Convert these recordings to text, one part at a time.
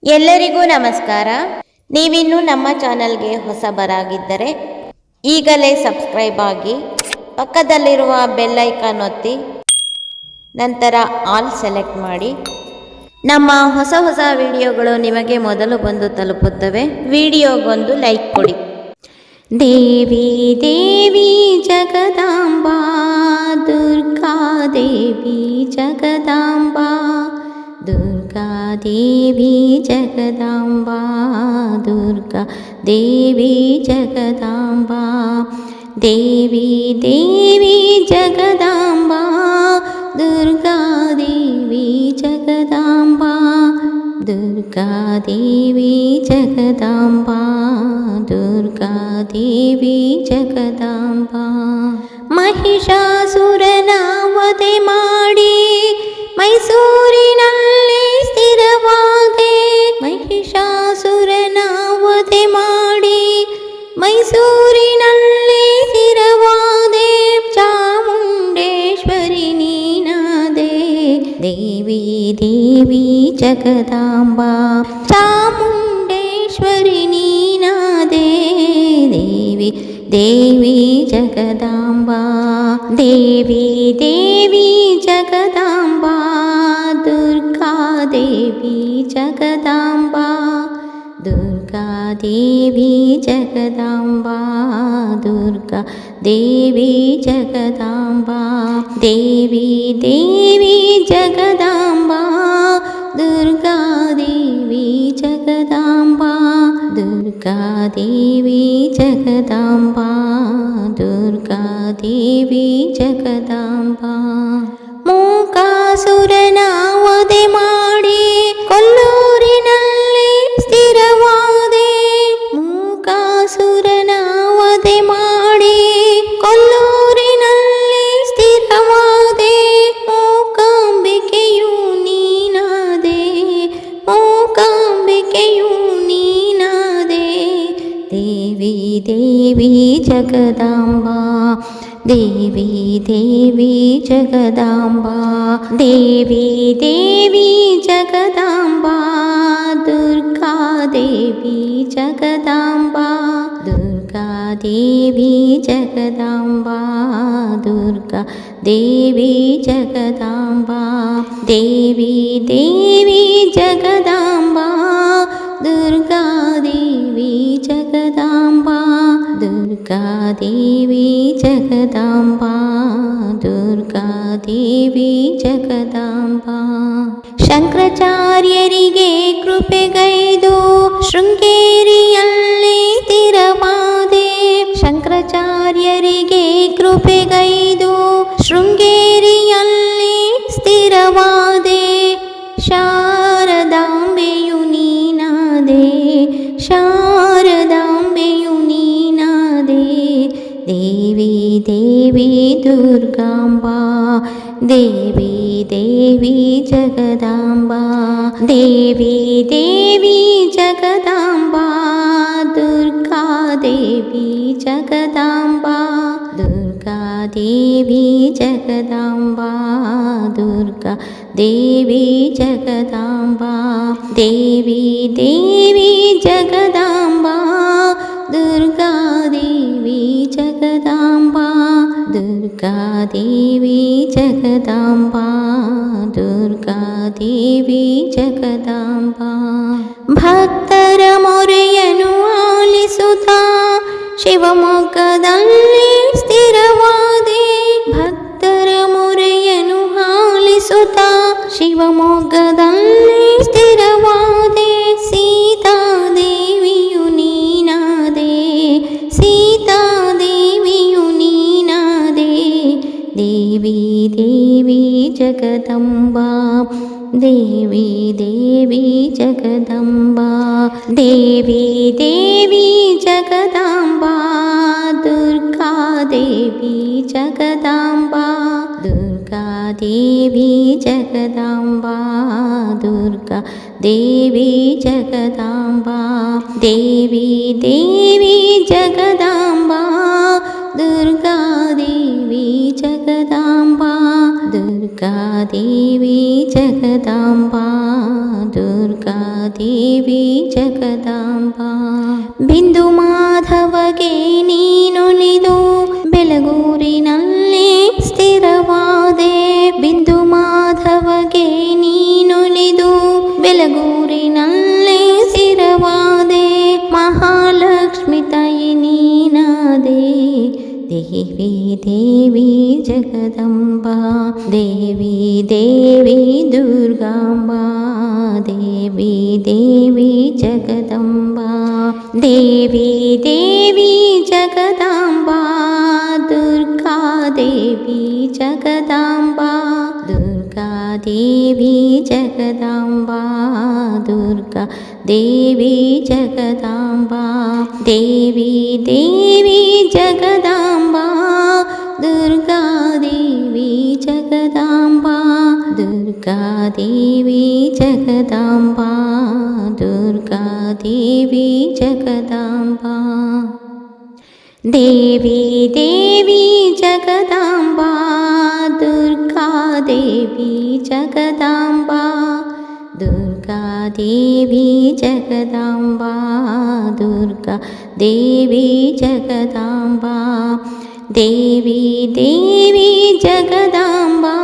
ಎಲ್ಲರಿಗೂ ನಮಸ್ಕಾರ. ನೀವಿನ್ನೂ ನಮ್ಮ ಚಾನಲ್ಗೆ ಹೊಸಬರಾಗಿದ್ದರೆ ಈಗಲೇ ಸಬ್ಸ್ಕ್ರೈಬ್ ಆಗಿ, ಪಕ್ಕದಲ್ಲಿರುವ ಬೆಲ್ ಐಕಾನ್ ಒತ್ತಿ, ನಂತರ ಆಲ್ ಸೆಲೆಕ್ಟ್ ಮಾಡಿ. ನಮ್ಮ ಹೊಸ ವಿಡಿಯೋಗಳು ನಿಮಗೆ ಮೊದಲು ಬಂದು ತಲುಪುತ್ತವೆ. ವಿಡಿಯೋಗೊಂದು ಲೈಕ್ ಕೊಡಿ. ದೇವಿ ದೇವಿ ಜಗದಾಂಬಾ, ದುರ್ಗಾ ದೇವಿ ಜಗದಾಂಬಾ, ದುರ್ಗಾ ದೇವಿ ಜಗದಾಂಬಾ, ದುರ್ಗಾ ದೇವಿ ಜಗದಾಂಬಾ, ದೇವಿ ದೇವಿ ಜಗದಾಂಬಾ, ದುರ್ಗಾ ದೇವಿ ಜಗದಾಂಬಾ, ದುರ್ಗಾ ದೇವಿ ಜಗದಾಂಬಾ, ದುರ್ಗಾ ದೇವಿ ಜಗದಾಂಬಾ. ಮಹಿಷಾಸುರನ ವಧೆ ಮಾಡಿ ಮೈಸೂರಿನಲ್ಲಿ ಸ್ಥಿರವಾದೆ, ಮಹಿಷಾಸುರನ ವಧೆ ಮಾಡಿ ಮೈಸೂರಿನಲ್ಲಿ ಸ್ಥಿರವಾದೆ, ಚಾಮುಂಡೇಶ್ವರಿ ನೀನಾದೆ, ದೇವಿ ದೇವಿ ಜಗದಾಂಬಾ, ಚಾಮುಂಡೇಶ್ವರಿ ನೀನಾದೆ, ದೇವಿ ದೇವಿ ಜಗದಾಂಬಾ, ದೇವಿ ದೇವಿ ಜಗದಾಂಬಾ, ದುರ್ಗಾ ದೇವಿ ಜಗದಾಂಬಾ, ದುರ್ಗಾ ದೇವಿ ಜಗದಾಂಬಾ, ದುರ್ಗಾ ದೇವಿ ಜಗದಾಂಬಾ, ದೇವಿ ದೇವಿ ಜಗದಾಂಬಾ, ದುರ್ಗಾ ದೇವಿ ಜಗದಾಂಬಾ, ದುರ್ಗಾ ದೇವಿ ಜಗದಾಂಬಾ, ದುರ್ಗಾ ದೇವಿ ಜಗದಾಂಬಾ. ಮೂಕಾಸುರನ ವಧೆ ಮಾಡಿ ಕೊಲ್ಲೂರಿನಲ್ಲಿ ಸ್ಥಿರವಾದೆ, ಮೂಕಾಸುರನ ವಧೆ ಮಾಡಿ ಕೊಲ್ಲೂರಿನಲ್ಲಿ ಸ್ಥಿರವಾದೆ, ಮೂಕಾಂಬಿಕೆಯು ನೀನಾದೆ, ಮೂಕಾಂಬಿಕೆಯು ನೀನಾದೆ, ದೇವಿ ದೇವಿ ಜಗದಾಂಬಾ, ದೇವಿ ದೇವಿ ಜಗದಾಂಬಾ, ದೇವಿ ದೇವಿ ಜಗದಾಂಬಾ, ದುರ್ಗಾ ದೇವಿ ಜಗದಾಂಬಾ, ದುರ್ಗಾ ದೇವಿ ಜಗದಾಂಬಾ, ದುರ್ಗಾ ದೇವಿ ಜಗದಾಂಬಾ, ದೇವಿ ದೇವಿ ಜಗದಾಂಬಾ, ದುರ್ಗಾ ದೇವಿ ಜಗದಾಂಬಾ, ದುರ್ಗಾ ದೇವಿ ಜಗದಾಂಬಾ, ದುರ್ಗಾ ದೇವಿ ಜಗದಾಂಬಾ. ಶಂಕರಾಚಾರ್ಯರಿಗೆ ಕೃಪೆಗೈದು ಶೃಂಗೇರಿಯಲ್ಲಿ ಸ್ಥಿರವಾದೆ, ಶಂಕರಾಚಾರ್ಯರಿಗೆ ಕೃಪೆಗೈದು ಶೃಂಗೇರಿಯಲ್ಲಿ ಸ್ಥಿರವಾದೆ, ಶಾರದಾಂಬೆಯು ನೀನಾದೆ, ಶಾರದಾಂಬೆಯು ನೀನಾದೆ, ದೇವಿ ದೇವಿ ದುರ್ಗಾಂಬಾ, ದೇವಿ ದೇವಿ ಜಗದಾಂಬಾ, ದೇವಿ ದೇವಿ ಜಗದಾಂಬಾ, ದುರ್ಗಾ ದೇವಿ ಜಗದಾಂಬಾ, ದುರ್ಗಾ ದೇವಿ ಜಗದಾಂಬಾ, ದುರ್ಗಾ ದೇವಿ ಜಗದಾಂಬಾ, ದೇವಿ ದೇವಿ ಜಗದಾಂಬಾ, ದುರ್ಗಾ ದೇವಿ ಜಗದಾಂಬಾ, ದುರ್ಗಾ ದೇವಿ ಜಗದಾಂಬಾ, ದುರ್ಗಾ ದೇವಿ ಜಗದಾಂಬಾ. ಭಕ್ತರ ಮೊರೆಯನ್ನು ಆಲಿಸುತ್ತಾ ಶಿವಮೊಗ್ಗದಲ್ಲಿ ಸ್ಥಿರವಾದೆ, ಭಕ್ತರ ಮೊರೆಯನ್ನು ಆಲಿಸುತ್ತಾ ಶಿವಮೊಗ್ಗದಲ್ಲಿ ಸ್ಥಿರವಾದೆ, ಸೀತಾದೇವಿಯು ನೀನಾದೆ, ಸೀತಾದೇವಿಯು ನೀನಾದೆ, ದೇವಿ ದೇವಿ ಜಗದಂಬಾ, ದೇವಿ ದೇವಿ ಜಗದಂಬಾ, ದೇವಿ ದೇವಿ ಜಗದಾಂಬಾ, ದುರ್ಗಾ ದೇವಿ ಜಗದಾಂಬಾ, ದುರ್ಗಾ ದೇವಿ ಜಗದಾಂಬಾ, ದುರ್ಗಾ ದೇವಿ ಜಗದಾಂಬಾ, ದೇವಿ ದೇವಿ ಜಗದಾಂಬಾ, ದುರ್ಗಾ ದೇವಿ ಜಗದಾಂಬಾ, ದುರ್ಗಾ ದೇವಿ ಜಗದಾಂಬಾ, ದುರ್ಗಾ ದೇವಿ ಜಗದಾಂಬಾ. ಬಿಂದು ಮಾಧವಗೆ ನೀನುಲಿದು ಬೆಲಗೂರಿನಲ್ಲಿ ಸ್ಥಿರವಾದೆ. ಬಿಂದು ಮಾಧವಗೆ ನೀನುಲಿದು ಬೆಲಗೂರಿನಲ್ಲಿ ಸ್ಥಿರವಾದೆ. ಮಹಾಲಕ್ಷ್ಮಿ ತಾಯಿ ನೀನಾದೆ. ದೇವಿ ದೇವಿ ಜಗದಂಬಾ. ದೇವಿ ದೇವಿ ದುರ್ಗಾಂಬಾ. ದೇವಿ ದೇವಿ ಜಗದಂಬಾ. ದೇವಿ ದೇವಿ ಜಗದಾಂಬಾ. ದುರ್ಗಾ ದೇವಿ ಜಗದಾಂಬಾ. ದುರ್ಗಾ ದೇವಿ ಜಗದಾಂಬಾ. ದುರ್ಗಾ ದೇವಿ ಜಗದಾಂಬಾ. ದೇವಿ ದೇವಿ ಜಗದಾಂಬಾ. ದುರ್ಗಾ ದೇವಿ ಜಗದಾಂಬಾ. ದುರ್ಗಾ ದೇವಿ ಜಗದಾಂಬಾ. ದುರ್ಗಾ ದೇವಿ ಜಗದಾಂಬಾ. ದೇವಿ ದೇವಿ ಜಗದಾಂಬಾ. ದುರ್ಗಾ ದೇವಿ ಜಗದಾಂಬಾ. ದುರ್ಗಾ ದೇವಿ ಜಗದಾಂಬಾ. ದುರ್ಗಾ ದೇವಿ ಜಗದಾಂಬಾ. ದೇವಿ ದೇವಿ ಜಗದಾಂಬಾ.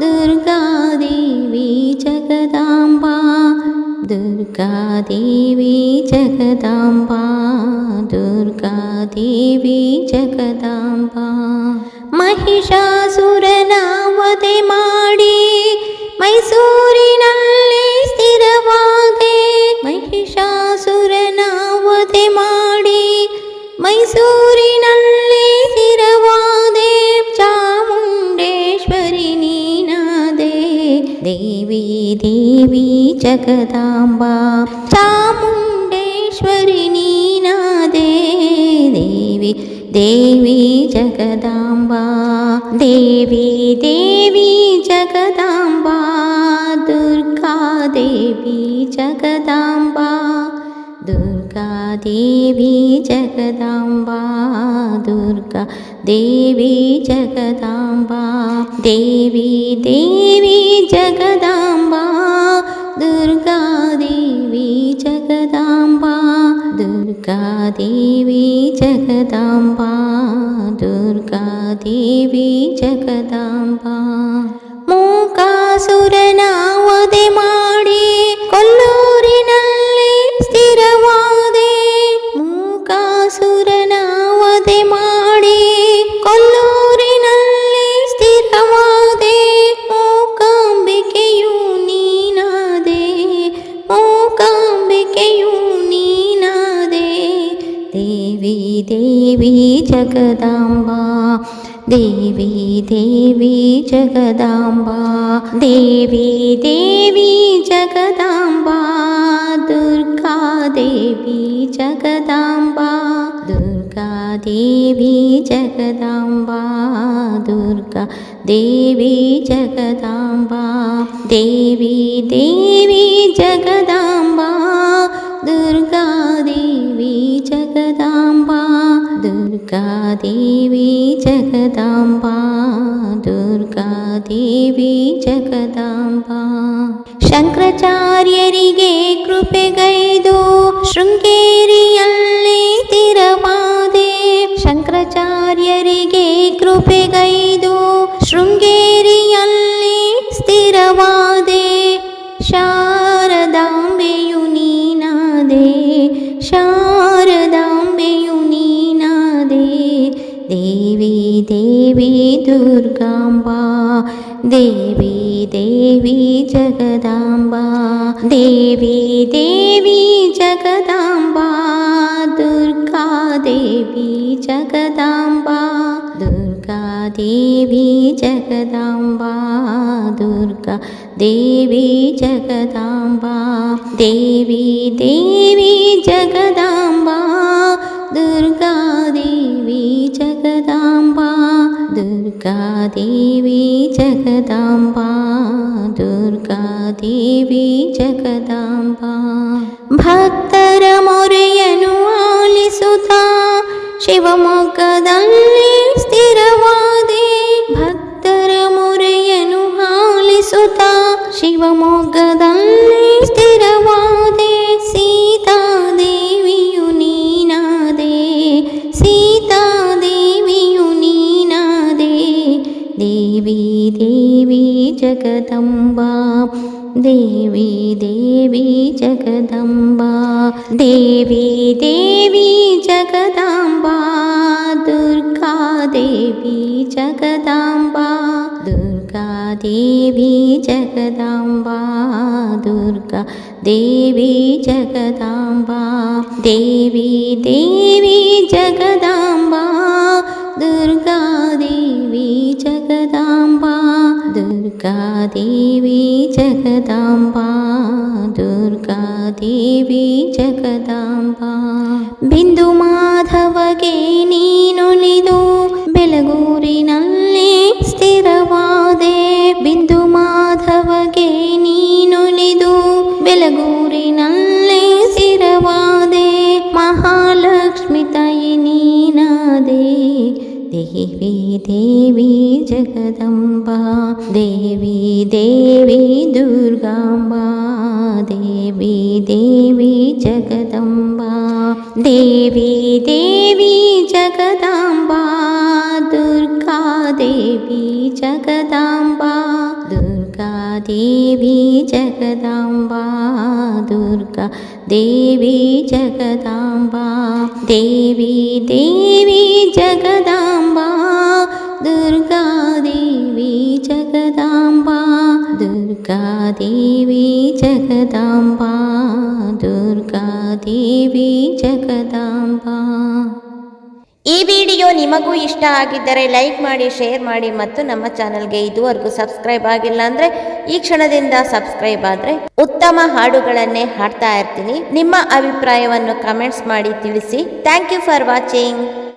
ದುರ್ಗಾ ದೇವಿ ಜಗದಾಂಬಾ. ದುರ್ಗಾ ದೇವಿ ಜಗದಾಂಬಾ. ದುರ್ಗಾ ದೇವಿ ಜಗದಾಂಬಾ. ಮಹಿಷಾಸುರನ ವಧೆ ಮಾಡಿ ಮೈಸೂರಿನಲ್ಲಿ ಸ್ಥಿರವಾದೆ. ಮಹಿಷಾಸುರನ ವಧೆ ಮಾಡಿ ಮೈಸೂರಿನಲ್ಲಿ ಸ್ಥಿರವಾದೆ. ಚಾಮುಂಡೇಶ್ವರಿ ನೀನಾದೆ. ದೇವಿ ದೇವಿ ಜಗದಾಂಬಾ. ಚಾಮುಂಡೇಶ್ವರಿ ನೀನಾದೆ. ದೇವಿ ದೇವಿ ಜಗದಾಂಬಾ. ದೇವಿ ದೇವಿ ಜಗದಾಂಬಾ. ದುರ್ಗಾ ದೇವಿ ಜಗದಾಂಬಾ. ದುರ್ಗಾ ದೇವಿ ಜಗದಾಂಬಾ. ದುರ್ಗಾ ದೇವಿ ಜಗದಾಂಬಾ. ದೇವಿ ದೇವಿ ಜಗದಾಂಬಾ. ದುರ್ಗಾ ದೇವಿ ಜಗದಾಂಬಾ. ದುರ್ಗಾ ದೇವಿ ಜಗದಾಂಬಾ. ದುರ್ಗಾ ದೇವಿ ಜಗದಾಂಬಾ. ಮೂಕಾಸುರನ ವಧೆ ಮಾಡಿ ಕೊಲ್ಲೂರಿನಲ್ಲಿ ಸ್ಥಿರವಾದೆ. ಮೂಕಾಸುರನ ವಧೆ ಮಾಡಿ ಕೊಲ್ಲೂರಿನಲ್ಲಿ ಸ್ಥಿರವಾದೆ. ಮೂಕಾಂಬಿಕೆಯು ನೀನಾದೆ. ಮೂಕಾಂಬಿಕೆಯು ನೀನಾದೆ. ದೇವಿ ದೇವಿ ಜಗದಾಂಬಾ. ದೇವಿ ದೇವಿ ಜಗದಾಂಬಾ. ದೇವಿ ದೇವಿ ಜಗದಾಂಬಾ. ದುರ್ಗಾ ದೇವಿ ಜಗದಾಂಬಾ. ದುರ್ಗಾ ದೇವಿ ಜಗದಾಂಬಾ. ದುರ್ಗಾ ದೇವಿ ಜಗದಾಂಬಾ. ದೇವಿ ದೇವಿ ಜಗದಾಂಬಾ. ದುರ್ಗಾ ದೇವಿ ಜಗದಾಂಬಾ. ದುರ್ಗಾ ದೇವಿ ಜಗದಾಂಬಾ. ದುರ್ಗಾ ದೇವಿ ಜಗದಾಂಬಾ. ಶಂಕರಾಚಾರ್ಯರಿಗೆ ಕೃಪೆಗೈದು ಶೃಂಗೇರಿಯಲ್ಲಿ ಸ್ಥಿರವಾದೆ. ಶಂಕರಾಚಾರ್ಯರಿಗೆ ಕೃಪೆಗೈದು ಶೃಂಗೇರಿಯಲ್ಲಿ ಸ್ಥಿರವಾದೆ. ಶಾರದಾಂಬೆಯು ನೀನಾದೆ. ಶಾರದಾಂಬೆಯು ನೀನಾದೆ. ದೇವಿ ದೇವಿ ದುರ್ಗಾಂಬಾ. ದೇವಿ ದೇವಿ ಜಗದಾಂಬಾ. ದೇವಿ ದೇವಿ ಜಗದಾಂಬಾ. ದುರ್ಗಾ ದೇವಿ ಜಗದಾಂಬಾ. ದುರ್ಗಾ ದೇವಿ ಜಗದಾಂಬಾ. ದುರ್ಗಾ ದೇವಿ ಜಗದಾಂಬಾ. ದೇವಿ ದೇವಿ ಜಗದಾಂಬಾ. ದುರ್ಗಾ ದೇವಿ ಜಗದಾಂಬಾ. ದುರ್ಗಾ ದೇವಿ ಜಗದಾಂಬಾ. ದುರ್ಗಾ ದೇವಿ ಜಗದಾಂಬಾ. ಭಕ್ತರ ಮೊರೆಯನ್ನು ಆಲಿಸುತ್ತಾ ಶಿವಮೊಗ್ಗದಲ್ಲಿ ಸ್ಥಿರವಾದೆ. ಭಕ್ತರ ಮೊರೆಯನ್ನು ಆಲಿಸುತ್ತಾ ಶಿವಮೊಗ್ಗದಲ್ಲಿ ಸ್ಥಿರವಾದೆ. ಜಗದಂಬಾ ದೇವಿ ದೇವಿ ಜಗದಾಂಬಾ ದುರ್ಗಾ ದೇವಿ ಜಗದಾಂಬಾ ದುರ್ಗಾ ದೇವಿ ಜಗದಾಂಬಾ ದುರ್ಗಾ ದೇವಿ ಜಗದಾಂಬಾ ದೇವಿ ದೇವಿ ಜಗದಾಂಬಾ ದುರ್ಗಾ ದೇವಿ ಜಗದಾಂಬಾ ದುರ್ಗಾ ದೇವಿ ಜಗದಾಂಬಾ ದುರ್ಗಾ ದೇವಿ ಜಗದಾಂಬಾ ಬಿಂದು ಮಾಧವಗೆ ನೀನುಳಿದು ಬೆಲಗೂರಿನಲ್ಲಿ ಸ್ಥಿರವಾದೆ ಬಿಂದು ಮಾಧವಗೆ ನೀನುಳಿದು ಬೆಲಗೂರಿನಲ್ಲಿ ಸ್ಥಿರವಾದೆ ಮಹಾಲಕ್ಷ್ಮಿ ತಾಯಿ ನೀನಾದೆ ದೇವಿ ದೇವಿ ಜಗದಂಬಾ ದೇವಿ ದೇವಿ ದುರ್ಗಾಂಬಾ ದೇವಿ ದೇವಿ ಜಗದಂಬಾ ದೇವಿ ದೇವಿ ಜಗದಾಂಬಾ ದುರ್ಗಾ ದೇವಿ ಜಗದಾಂಬಾ ದುರ್ಗಾ ದೇವಿ ಜಗದಾಂಬಾ ದುರ್ಗಾ ದೇವಿ ಜಗದಾಂಬಾ ದೇವಿ ದೇವಿ ಜಗದಾಂಬಾ ದುರ್ಗಾ ದೇವಿ ಜಗದಾಂಬಾ ದುರ್ಗಾ ದೇವಿ ಜಗದಾಂಬಾ ದುರ್ಗಾ ದೇವಿ ಜಗದಾಂಬಾ. ಈ ವಿಡಿಯೋ ನಿಮಗೂ ಇಷ್ಟ ಆಗಿದ್ದರೆ ಲೈಕ್ ಮಾಡಿ, ಶೇರ್ ಮಾಡಿ ಮತ್ತು ನಮ್ಮ ಚಾನಲ್ಗೆ ಇದುವರೆಗೂ ಸಬ್ಸ್ಕ್ರೈಬ್ ಆಗಿಲ್ಲ ಅಂದರೆ ಈ ಕ್ಷಣದಿಂದ ಸಬ್ಸ್ಕ್ರೈಬ್ ಆದರೆ ಉತ್ತಮ ಹಾಡುಗಳನ್ನೇ ಹಾಡ್ತಾ ಇರ್ತೀನಿ. ನಿಮ್ಮ ಅಭಿಪ್ರಾಯವನ್ನು ಕಮೆಂಟ್ಸ್ ಮಾಡಿ ತಿಳಿಸಿ. Thank you for watching.